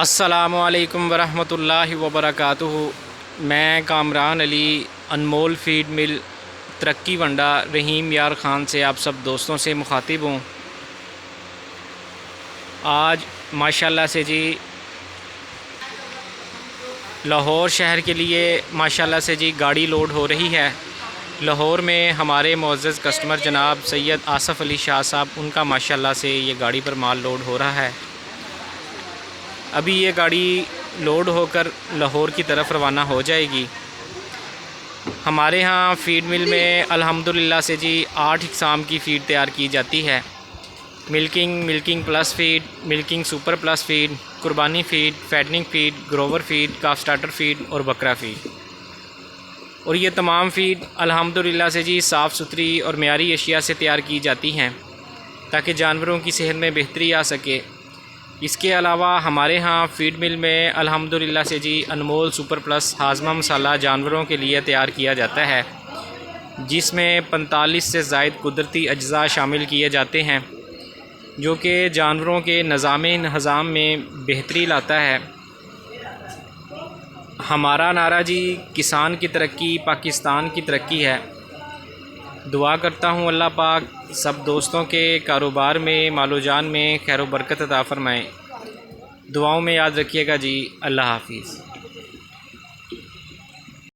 अस्सलामुअलैकुम वरहमतुल्लाहि वबरकातुहू। मैं कामरान अली अनमोल फ़ीड मिल तरक्की वंडा रहीम यार ख़ान से आप सब दोस्तों से मुखातिब हूँ। आज माशाल्लाह से जी लाहौर शहर के लिए माशाल्लाह से जी गाड़ी लोड हो रही है। लाहौर में हमारे मुअज़्ज़ज़ कस्टमर जनाब सैयद आसफ़ अली शाह साहब, उनका माशाल्लाह से ये गाड़ी पर माल लोड हो रहा है। अभी ये गाड़ी लोड होकर लाहौर की तरफ रवाना हो जाएगी। हमारे यहाँ फ़ीड मिल में अल्हम्दुलिल्लाह से जी 8 इक़साम की फ़ीड तैयार की जाती है। Milking plus feed, milking super plus feed, कुर्बानी feed, fattening feed, grower feed, calf starter feed और बकरा फ़ीड। और ये तमाम फ़ीड अल्हम्दुलिल्लाह से जी साफ़ सुथरी और मेयारी अशिया से तैयार की जाती हैं ताकि जानवरों की सेहत में बेहतरी आ सके। इसके अलावा हमारे यहाँ फ़ीड मिल में अल्हम्दुलिल्लाह से जी अनमोल सुपर प्लस हाज़मा मसाला जानवरों के लिए तैयार किया जाता है, जिसमें 45 से ज़ायद कुदरती अज्ज़ा शामिल किए जाते हैं जो कि जानवरों के निज़ाम में बेहतरी लाता है। हमारा नारा जी किसान की तरक्की पाकिस्तान की तरक्की है। दुआ करता हूँ अल्लाह पाक सब दोस्तों के कारोबार में मालो जान में खैर बरकत अता फ़रमाएँ। दुआओं में याद रखिएगा जी। अल्लाह हाफ़िज़।